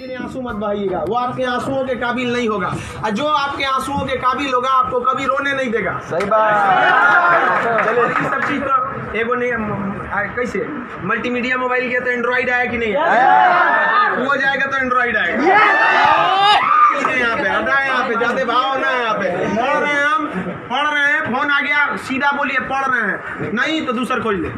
मेरे आंसू मत बहाइएगा, वो आपके आंसुओं के काबिल नहीं होगा, और जो आपके आंसुओं के काबिल होगा आपको कभी रोने नहीं देगा। सही बात। चलिए ये सब चीज तो एगो नहीं, कैसे मल्टीमीडिया मोबाइल के तो एंड्रॉइड आया कि नहीं है, वो जाएगा तो एंड्रॉइड आएगा। यहाँ पे हटा, यहाँ पे ज्यादा भाव ना, यहाँ पे पढ़ रहे हैं, हम पढ़ रहे हैं, फोन आ गया सीधा बोलिए पढ़ रहे हैं, नहीं तो दूसरा खोल ले,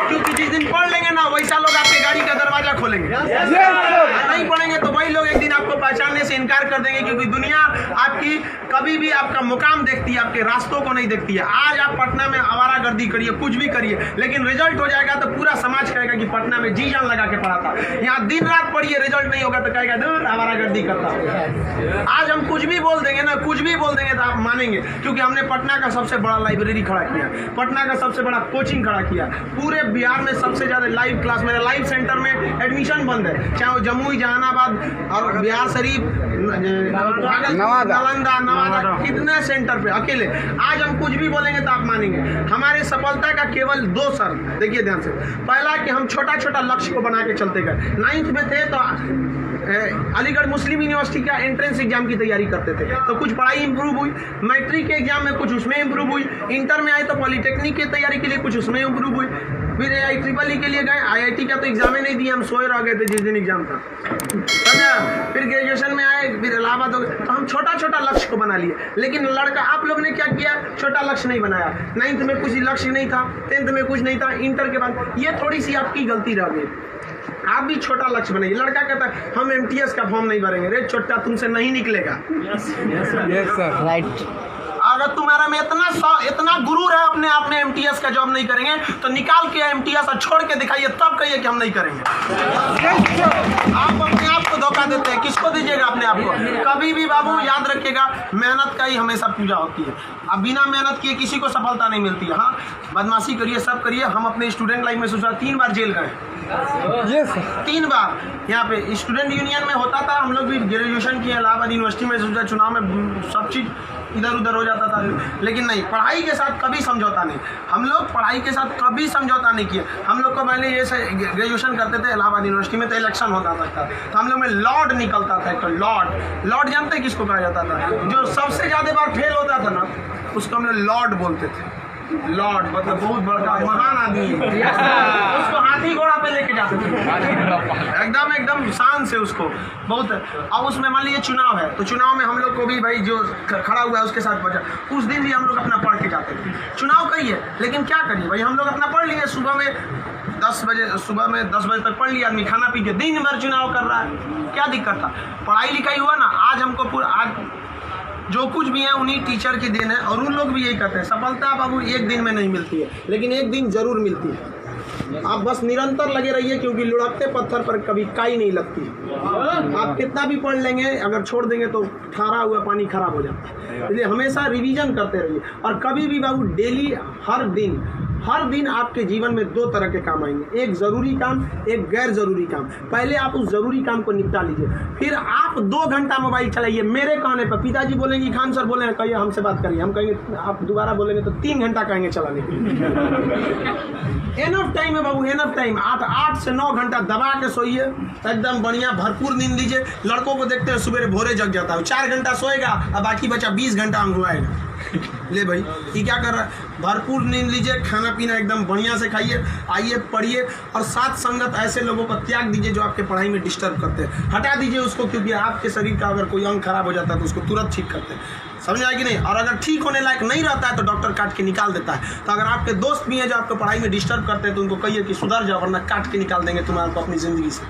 क्योंकि जिस दिन पढ़ लेंगे ना वैसा लोग आपके गाड़ी का दरवाजा खोलेंगे। नहीं पढ़ेंगे तो वही लोग एक दिन आपको पहचानने से इनकार कर देंगे, क्योंकि दुनिया आपकी कभी भी आपका मुकाम देखती है, आपके रास्तों को नहीं देखती है। आज आप पटना में आवारागर्दी करिए, कुछ भी करिए, लेकिन रिजल्ट हो जाएगा तो पूरा समाज कहेगा कि पटना में जी जान लगा के पढ़ा था। यहाँ दिन रात पढ़िए, रिजल्ट नहीं होगा तो कहेगा दूर आवारागर्दी करता। आज हम कुछ भी बोल देंगे ना, कुछ भी बोल देंगे तो आप मानेंगे, क्योंकि हमने पटना का सबसे बड़ा लाइब्रेरी खड़ा किया, पटना का सबसे बड़ा कोचिंग खड़ा किया, पूरे बिहार में सबसे ज्यादा लाइव क्लास, मेरा लाइव सेंटर में एडमिशन बंद है, चाहे वो जमुई, जहानाबाद और बिहार शरीफ, नवादा, कितने सेंटर पे अकेले। आज हम कुछ भी बोलेंगे तो आप मानेंगे। हमारे सफलता का केवल 2 शर्त, देखिए ध्यान से। पहला कि हम छोटा छोटा लक्ष्य को बना के चलते गए। 9th में थे तो अलीगढ़ मुस्लिम यूनिवर्सिटी का एंट्रेंस एग्जाम की तैयारी करते थे, तो कुछ पढ़ाई इंप्रूव हुई, मैट्रिक के एग्जाम में कुछ उसमें इंप्रूव हुई, इंटर में आए तो पॉलिटेक्निक की तैयारी के लिए कुछ उसमें इंप्रूव हुई, फिर IEEE के लिए गए, IIT का तो एग्जाम ही नहीं दिया, हम सोए रह गए थे जिस दिन एग्जाम था, समझा। फिर ग्रेजुएशन में आए, फिर इलाहाबाद हो गए, तो हम छोटा छोटा लक्ष्य को बना लिए। लेकिन लड़का आप लोग ने क्या किया, छोटा लक्ष्य नहीं बनाया। 9th में कुछ लक्ष्य नहीं था, 10th में कुछ नहीं था, इंटर के बाद ये थोड़ी सी आपकी गलती रह गई। आप भी छोटा लक्ष्य बनाइए। लड़का कहता है हम MTS का फॉर्म नहीं भरेंगे, रे छोटा तुमसे नहीं निकलेगा। Yes sir, right. अगर तुम्हारा में इतना गुरूर है अपने आप में, MTS का जॉब नहीं करेंगे तो निकाल के MTS और छोड़ के दिखाइए, तब कहिए कि हम नहीं करेंगे। आप अपने आप को धोखा देते हैं, किसको दीजिएगा अपने आप को। कभी भी बाबू याद रखिएगा, मेहनत का ही हमेशा पूजा होती है। अब बिना मेहनत किए किसी को सफलता नहीं मिलती है। हाँ, बदमाशी करिए, सब करिए। हम अपने स्टूडेंट लाइफ में सोचा 3 बार जेल गए, 3 बार। यहाँ पे स्टूडेंट यूनियन में होता था, हम लोग भी ग्रेजुएशन किए इलाहाबाद यूनिवर्सिटी में, सोचा चुनाव में सब चीज़ इधर उधर हो जाता था, लेकिन नहीं, पढ़ाई के साथ कभी समझौता नहीं। हम लोग पढ़ाई के साथ कभी समझौता नहीं किए। हम लोग को पहले ये ग्रेजुएशन करते थे इलाहाबाद यूनिवर्सिटी में, तो इलेक्शन होता था, तो हम लोग में लॉर्ड निकलता था। तो लॉर्ड जानते हैं किसको कहा जाता था? जो सबसे ज़्यादा बार फेल होता था ना, उसको हम लोग लॉर्ड बोलते थे। लॉर्ड मतलब बहुत बड़ा महान आदमी है, उसको हाथी घोड़ा पे लेके जाते थे, एकदम शान से उसको बहुत। अब उसमें मान लीजिए चुनाव है, तो चुनाव में हम लोग को भी भाई जो खड़ा हुआ है उसके साथ बचा, उस दिन भी हम लोग अपना पढ़ के जाते थे। चुनाव करिए, लेकिन क्या करिए भाई, हम लोग अपना पढ़ लिए। सुबह में 10 बजे तक पढ़ लिया आदमी, खाना पी के दिन भर चुनाव कर रहा है, क्या दिक्कत था? पढ़ाई लिखाई हुआ ना। आज हमको आज जो कुछ भी है उन्हीं टीचर की देन है, और उन लोग भी यही कहते हैं सफलता बाबू एक दिन में नहीं मिलती है, लेकिन एक दिन जरूर मिलती है। आप बस निरंतर लगे रहिए, क्योंकि लुढ़कते पत्थर पर कभी काई नहीं लगती। आप कितना भी पढ़ लेंगे, अगर छोड़ देंगे तो ठहरा हुआ पानी खराब हो जाता है। इसलिए हमेशा रिवीजन करते रहिए, और कभी भी बाबू डेली हर दिन आपके जीवन में 2 तरह के काम आएंगे, एक जरूरी काम, एक गैर जरूरी काम। पहले आप उस जरूरी काम को निपटा लीजिए, फिर आप 2 घंटा मोबाइल चलाइए। मेरे कहने पर पिताजी बोलेंगे, खान सर बोलेंगे कहिए हमसे बात करिए, हम कहेंगे, आप दोबारा बोलेंगे तो 3 घंटा कहेंगे चलाने के लिए। एनफ टाइम है बाबू, एनफ टाइम। आप 8 से 9 घंटा दबा के सोइए, एकदम बढ़िया भरपूर नींद लीजिए। लड़कों को देखते हैं सुबह भोरे जग जाता है, 4 घंटा सोएगा और बाकी बचा 20 घंटा अंगुआएगा। ले भाई ये क्या कर रहा है? भरपूर नींद लीजिए, खाना पीना एकदम बढ़िया से खाइए, आइए पढ़िए, और साथ संगत ऐसे लोगों को त्याग दीजिए जो आपके पढ़ाई में डिस्टर्ब करते हैं, हटा दीजिए उसको, क्योंकि आपके शरीर का अगर कोई अंग खराब हो जाता है तो उसको तुरंत ठीक करते हैं, समझ आए कि नहीं? और अगर ठीक होने लायक नहीं रहता है तो डॉक्टर काट के निकाल देता है। तो अगर आपके दोस्त भी हैं जो आपको पढ़ाई में डिस्टर्ब करते हैं तो उनको कहिए कि सुधर जाओ, वरना काट के निकाल देंगे तुम्हारे को अपनी ज़िंदगी से।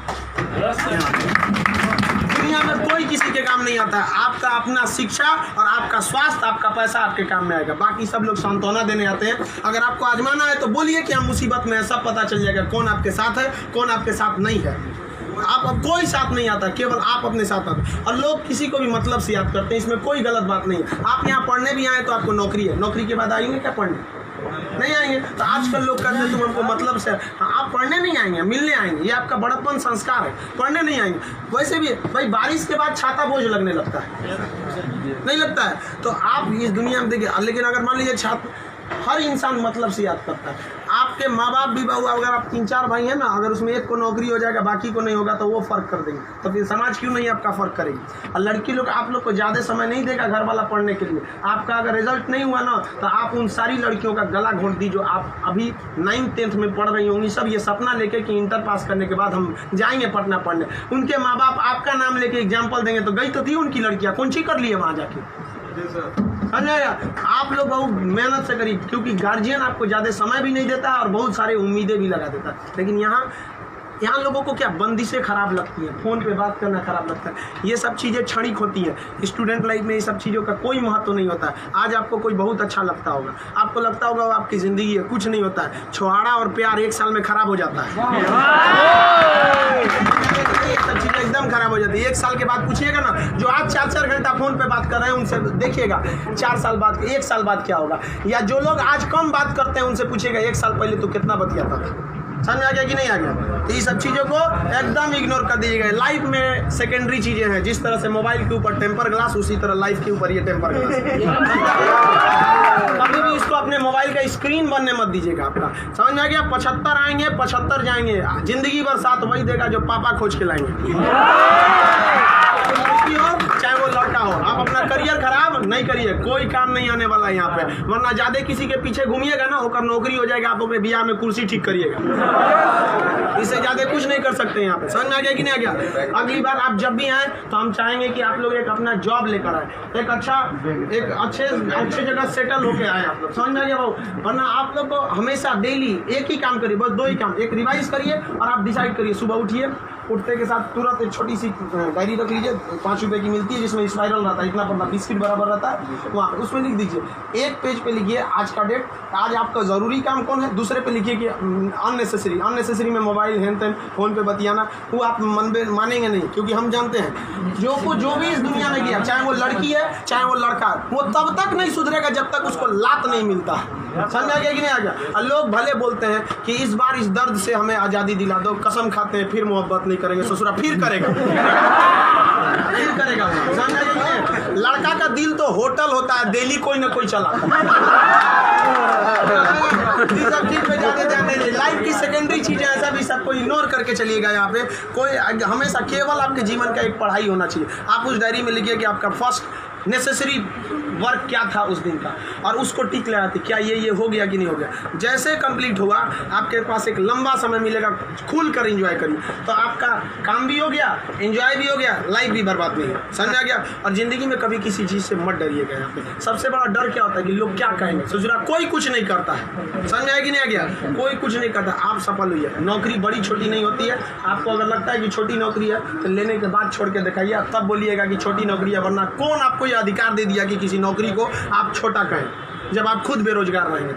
दुनिया में कोई किसी के काम नहीं आता है, आपका अपना शिक्षा और आपका स्वास्थ्य, आपका पैसा आपके काम में आएगा। बाकी सब लोग सांत्वना देने आते हैं। अगर आपको आजमाना है तो बोलिए कि हम मुसीबत में है, सब पता चल जाएगा कौन आपके साथ है, कौन आपके साथ नहीं है। आप अब कोई साथ नहीं आता, केवल आप अपने साथ आते। और लोग किसी को भी मतलब से याद करते हैं, इसमें कोई गलत बात नहीं है। आप यहाँ पढ़ने भी आए तो आपको नौकरी है, नौकरी के बाद आएंगे क्या पढ़ने? नहीं आएंगे। तो आजकल लोग कहते हैं तुम हमको मतलब से, हाँ आप पढ़ने नहीं आएंगे, मिलने आएंगे, ये आपका बड़प्पन संस्कार है, पढ़ने नहीं आएंगे। वैसे भी भाई बारिश के बाद छाता बोझ लगने लगता है, नहीं लगता है? तो आप इस दुनिया में देखिए, लेकिन अगर मान लीजिए छात्र, हर इंसान मतलब से याद करता है। आप आपके माँ बाप भी बहु, अगर आप 3-4 भाई हैं ना, अगर उसमें एक को नौकरी हो जाएगा बाकी को नहीं होगा तो वो फ़र्क कर देंगे, तो फिर समाज क्यों नहीं आपका फ़र्क करेगी। और लड़की लोग आप लोग को ज़्यादा समय नहीं देगा घर वाला पढ़ने के लिए। आपका अगर रिजल्ट नहीं हुआ ना तो आप उन सारी लड़कियों का गला घोंट दी जो आप अभी 9th-10th में पढ़ रही होंगी, सब ये सपना लेके कि इंटर पास करने के बाद हम जाएंगे पटना पढ़ने। उनके माँ बाप आपका नाम लेके एग्जाम्पल देंगे तो गई तो थी उनकी लड़कियाँ, कौन सी कर लिए वहाँ जाके। आप लोग बहुत मेहनत से करिए, क्योंकि गार्जियन आपको ज़्यादा समय भी नहीं देता और बहुत सारे उम्मीदें भी लगा देता है। लेकिन यहाँ लोगों को क्या बंदिशें खराब लगती हैं, फ़ोन पे बात करना खराब लगता है। ये सब चीज़ें क्षणिक होती हैं। स्टूडेंट लाइफ में ये सब चीज़ों का कोई महत्व नहीं होता है। आज आपको कोई बहुत अच्छा लगता होगा, आपको लगता होगा वो आपकी ज़िंदगी है, कुछ नहीं होता है। छुहाड़ा और प्यार 1 साल में खराब हो जाता है। सब चीज़ें एकदम खराब हो जाती है। 1 साल के बाद पूछिएगा ना, जो आज 4-4 घंटा फ़ोन पे बात कर रहे हैं उनसे देखिएगा 4 साल बाद 1 साल बाद क्या होगा। या जो लोग आज कम बात करते हैं उनसे पूछिएगा 1 साल पहले तो कितना बतियाता था। समझ आ गया कि नहीं आ गया। तो ये सब चीज़ों को एकदम इग्नोर कर दीजिएगा। लाइफ में सेकेंडरी चीज़ें हैं, जिस तरह से मोबाइल के ऊपर टेम्पर ग्लास, उसी तरह लाइफ के ऊपर ये टेम्पर ग्लास। कभी भी इसको अपने मोबाइल का स्क्रीन बनने मत दीजिएगा आपका। समझ में आ गया। 75 आएंगे 75 जाएंगे, जिंदगी भर साथ वही देगा जो पापा खोज के लाएंगे। चाहे वो लड़का हो, आप अपना करियर खराब नहीं करिए, कोई काम नहीं आने वाला है यहाँ पे। वरना ज्यादा किसी के पीछे घूमिएगा ना, होकर नौकरी हो जाएगा, आप अपने बियाह में कुर्सी ठीक करिएगा। इससे ज्यादा कुछ नहीं कर सकते यहाँ पे। समझ में आ गया कि नहीं आ गया। अगली बार आप जब भी आए तो हम चाहेंगे कि आप लोग एक अपना जॉब लेकर आए, एक अच्छे जगह सेटल होके आए आप लोग। समझ में आ गया भाव। वरना आप लोग को हमेशा डेली एक ही काम करिए, बस 2 ही काम। एक रिवाइज करिए और आप डिसाइड करिए। सुबह उठिए, उठते के साथ तुरंत एक छोटी सी डायरी रख लीजिए, 5 रुपए की मिलती है, जिसमें स्पाइरल रहता है, इतना बड़ा बिस्किट बराबर रहता है, वहाँ पे उसमें लिख दीजिए। एक पेज पे लिखिए आज का डेट, आज आपका ज़रूरी काम कौन है। दूसरे पे लिखिए कि अननेसेसरी में मोबाइल हैन तैन फ़ोन पे बतियाना, वो आप मानेंगे नहीं, क्योंकि हम जानते हैं जो भी इस दुनिया में किया, चाहे वो लड़की है चाहे वो लड़का है, वो तब तक नहीं सुधरेगा जब तक उसको लात नहीं मिलता है। समझ आ गया कि नहीं आ गया। लोग भले बोलते हैं कि इस बार इस दर्द से हमें आज़ादी दिला दो, कसम खाते हैं फिर मोहब्बत नहीं करेंगे, ससुरा फिर करेगा। समझ आ गया। लड़का का दिल तो होटल होता है, दिल्ली कोई ना कोई चला। लाइफ की सेकेंडरी चीजें ऐसा भी सबको इग्नोर करके चलिएगा। यहाँ पे कोई हमेशा केवल आपके जीवन का एक पढ़ाई होना चाहिए। आप उस डायरी में लिखिए कि आपका फर्स्ट नेसेसरी वर्क क्या था उस दिन का, और उसको टिक लगाते क्या ये हो गया कि नहीं हो गया। जैसे कंप्लीट होगा आपके पास एक लंबा समय मिलेगा, खुल कर एंजॉय करिए, तो आपका काम भी हो गया, एंजॉय भी हो गया, लाइफ भी बर्बाद नहीं है। समझ आ गया। और जिंदगी में कभी किसी चीज़ से मत डरिएगा। यहाँ पे सबसे बड़ा डर क्या होता है कि लोग क्या कहेंगे। ससुरा कोई कुछ नहीं करता है। समझ आया कि नहीं आ गया। कोई कुछ नहीं करता, आप सफल हुई है। नौकरी बड़ी छोटी नहीं होती है। आपको अगर लगता है कि छोटी नौकरी है तो लेने के बाद छोड़ के दिखाइए, तब बोलिएगा कि छोटी नौकरी है। वरना कौन आपको ये अधिकार दे दिया कि किसी नौकरी को आप छोटा कहें, जब आप खुद बेरोजगार रहेंगे।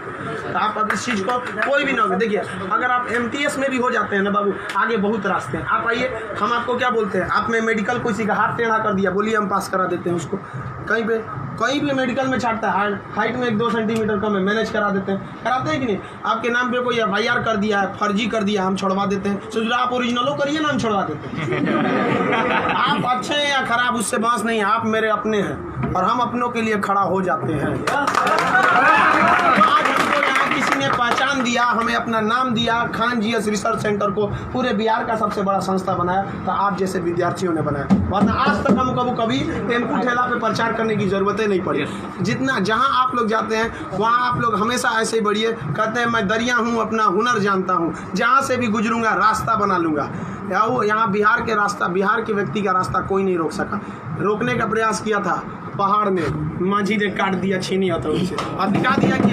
तो आप अब इस चीज़ को कोई भी नौकरी देखिए, अगर आप MTS में भी हो जाते हैं ना बाबू, आगे बहुत रास्ते हैं। आप आइए, हम आपको क्या बोलते हैं, आप में मेडिकल किसी का हाथ टेढ़ा कर दिया, बोलिए हम पास करा देते हैं उसको। कहीं भी मेडिकल में छाटता है, हाइट में 1-2 सेंटीमीटर कम है, मैनेज करा देते हैं। कराते हैं कि नहीं। आपके नाम पे कोई FIR कर दिया है, फर्जी कर दिया, हम छोड़वा देते हैं। सोच आप ओरिजिनलो करिए ना, हम छोड़वा देते हैं। आप अच्छे हैं या खराब उससे बात नहीं है, आप मेरे अपने हैं और हम अपनों के लिए खड़ा हो जाते हैं। आज हमको यहाँ किसी ने पहचान दिया, हमें अपना नाम दिया, खान GS रिसर्च सेंटर को पूरे बिहार का सबसे बड़ा संस्था बनाया, तो आप जैसे विद्यार्थियों ने बनाया। वरना आज तक हमको कभी टेम्पू ठेला पे प्रचार करने की जरूरतें नहीं पड़ी। जितना जहाँ आप लोग जाते हैं वहाँ आप लोग हमेशा ऐसे ही बढ़िए। कहते हैं मैं दरिया हूँ, अपना हुनर जानता हूँ, जहाँ से भी गुजरूंगा रास्ता बना लूँगा। यहाँ बिहार के रास्ता, बिहार के व्यक्ति का रास्ता कोई नहीं रोक सका। रोकने का प्रयास किया था पहाड़ में, माझी ने काट दिया, छीनी आता उनसे और दिखा दिया कि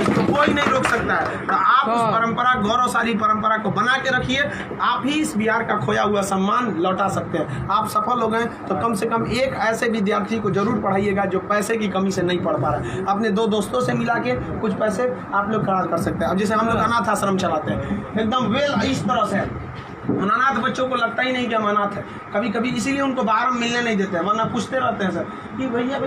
इसको कोई नहीं रोक सकता है। तो आप उस परंपरा, गौरवशाली परंपरा को बना के रखिए। आप ही इस बिहार का खोया हुआ सम्मान लौटा सकते हैं। आप सफल हो गए तो कम से कम एक ऐसे विद्यार्थी को जरूर पढ़ाइएगा जो पैसे की कमी से नहीं पढ़ पा रहा है। अपने 2 दोस्तों से मिला के कुछ पैसे आप लोग खड़ा कर सकते हैं। अब जैसे हम लोग अनाथ आश्रम चलाते हैं, एकदम वेल इस तरह से अनाथ बच्चों को लगता ही नहीं कि हम अनाथ है। कभी कभी इसीलिए उनको बाहर हम मिलने नहीं देते हैं, वरना पूछते रहते हैं सर कि भैया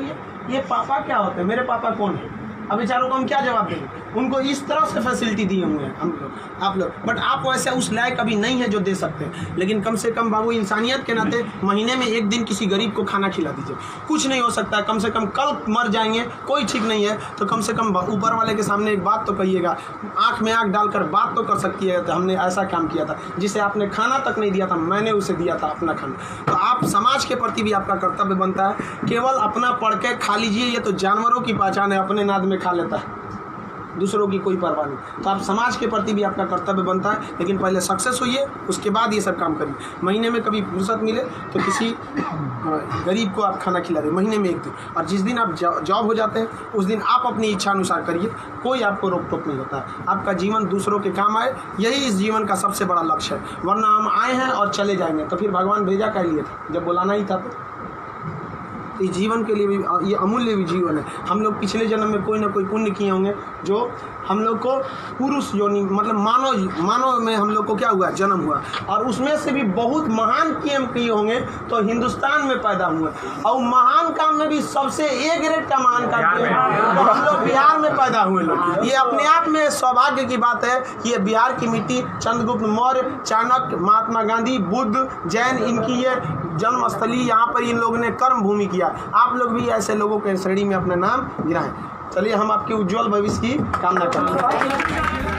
ये पापा क्या होते हैं, मेरे पापा कौन है। अब बेचारों को हम क्या जवाब देंगे। उनको इस तरह से फैसिलिटी दिए हुए हैं हम लोग, आप लोग, बट आप वैसे उस लायक अभी नहीं है जो दे सकते हैं। लेकिन कम से कम बाबू इंसानियत के नाते महीने में एक दिन किसी गरीब को खाना खिला दीजिए। कुछ नहीं हो सकता है, कम से कम कल मर जाएंगे, कोई ठीक नहीं है, तो कम से कम ऊपर वाले के सामने एक बात तो कहिएगा, आँख में आँख डालकर बात तो कर सकती है, तो हमने ऐसा काम किया था, जिसे आपने खाना तक नहीं दिया था, मैंने उसे दिया था अपना खाना। तो आप समाज के प्रति भी आपका कर्तव्य बनता है। केवल अपना पढ़ के खा लीजिए, ये तो जानवरों की पहचान है, अपने नाद में खा लेता है, दूसरों की कोई परवाह नहीं। तो आप समाज के प्रति भी आपका कर्तव्य बनता है, लेकिन पहले सक्सेस होइए, उसके बाद ये सब काम करिए। महीने में कभी फुर्सत मिले तो किसी गरीब को आप खाना खिला दें, महीने में एक दिन। और जिस दिन आप जॉब हो जाते हैं उस दिन आप अपनी इच्छा अनुसार करिए, कोई आपको रोक टोक नहीं होता है। आपका जीवन दूसरों के काम आए, यही इस जीवन का सबसे बड़ा लक्ष्य है। वरना हम आए हैं और चले जाएंगे, तो फिर भगवान भेजा क्या लिए था, जब बुलाना ही था। तो इस जीवन के लिए भी ये अमूल्य भी जीवन है। हम लोग पिछले जन्म में कोई ना कोई पुण्य किए होंगे जो हम लोग को पुरुष योनि मतलब मानव में हम लोग को क्या हुआ, जन्म हुआ, और उसमें से भी बहुत महान काम किए होंगे तो हिंदुस्तान में पैदा हुए। और महान काम में भी सबसे ए ग्रेड का महान काम किए तो हम लोग बिहार में पैदा हुए लोग। ये अपने आप में सौभाग्य की बात है। ये बिहार की मिट्टी, चंद्रगुप्त मौर्य, चाणक्य, महात्मा गांधी, बुद्ध, जैन, इनकी ये जन्मस्थली, यहाँ पर इन लोगों ने कर्म भूमि किया। आप लोग भी ऐसे लोगों के श्रेणी में अपना नाम गिराएं। चलिए हम आपके उज्जवल भविष्य की कामना करते हैं।